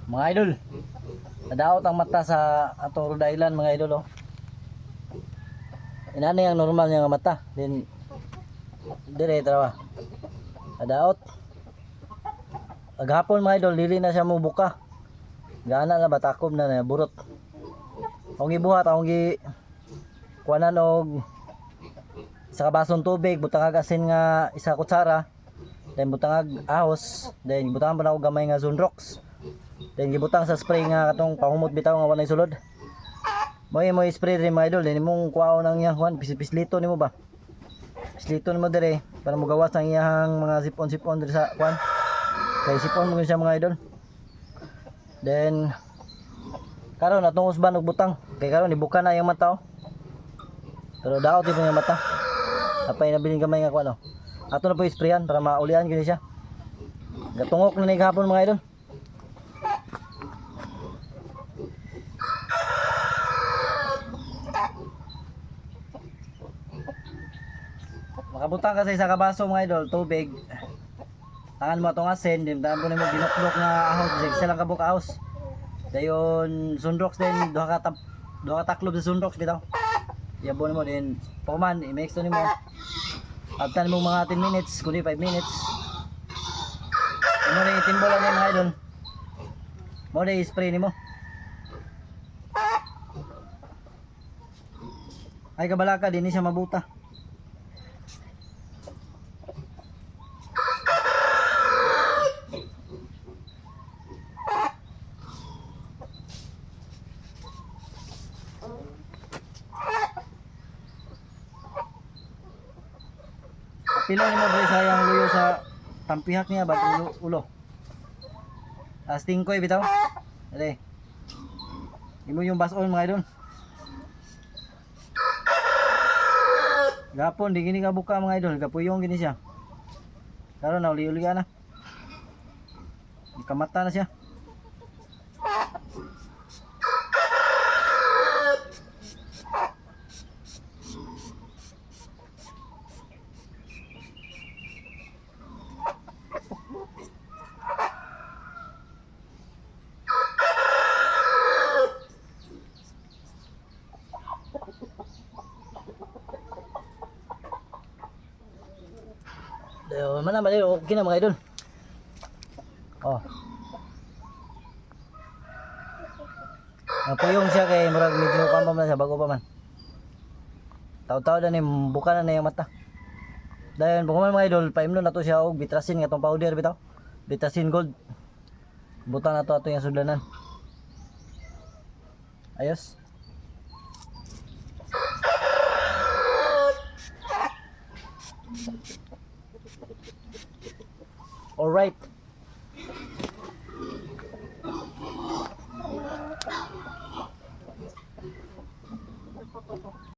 Mga idol, nadaot ang mata sa atong Rhode Island mga idol oh. Inani ang normal niya nga mata. Then dire trawa. Nadaot. Paghapon mga idol, dili na siya mubuka. Gana na batakom na burot. Akong gibuhat, akong gi kuanan og isa ka basong tubig, butang ag asin nga isa kutsara. Then butang ag ahos, then butang pa na og gamay nga Sunrox. Then gibutang sa spray nga katong pahumot bitaw nga walay sulod. Mo spray rin mga idol, then imong kuhaon ang iyang kuan, pislito nimo ba? Pislito nimo dire para mo gawas ang iyang mga sipon-sipon dire sa kuan. Kay sipon mo siya mga idol. Then karon atong usban og butang. Kay karon ibuka na yung mata oh. Pero daot yung mata. Apay nabiling gamay nga kuan oh. Ato na po isprayan para maulian gini siya. Gatungok na ni gahapon mga idol. Makabutang ka sa isa ka baso mga idol, tubig. Tangan mo atong asin, din tangan mo nimo binuklok nga ahos, isa lang kabuk ahos. Dayon Sunrox din duha ka taklob sa Sunrox bitaw. Yabon mo din paman i-mix to nimo. After mo mga 10 minutes, kundi 5 minutes. Ano rin itimbo lang mga idol. Mo rin i-spray nimo. Ay kabalaka din siya mabuta. Pila ni mo bro sayang luyo sa tampihak niya ba ulo. Asting koy bitaw. Dali. Imo yung bason mga idol. Gapon di gini ka buka mga idol, gapuyong gini siya. Karon na uli-uli na. Ikamata na siya. Mana mali okay na mga idol. Oh. Napuyong siya kay murag medyo pamba man siya bago pa man. Taw-taw na ni buka na yung mata. Dayon pag mga idol, paimnon na to siya og Bitrasin nga tong powder bitaw. Bitrasin Gold. Butan na to ato yung sudanan. Ayos. All right.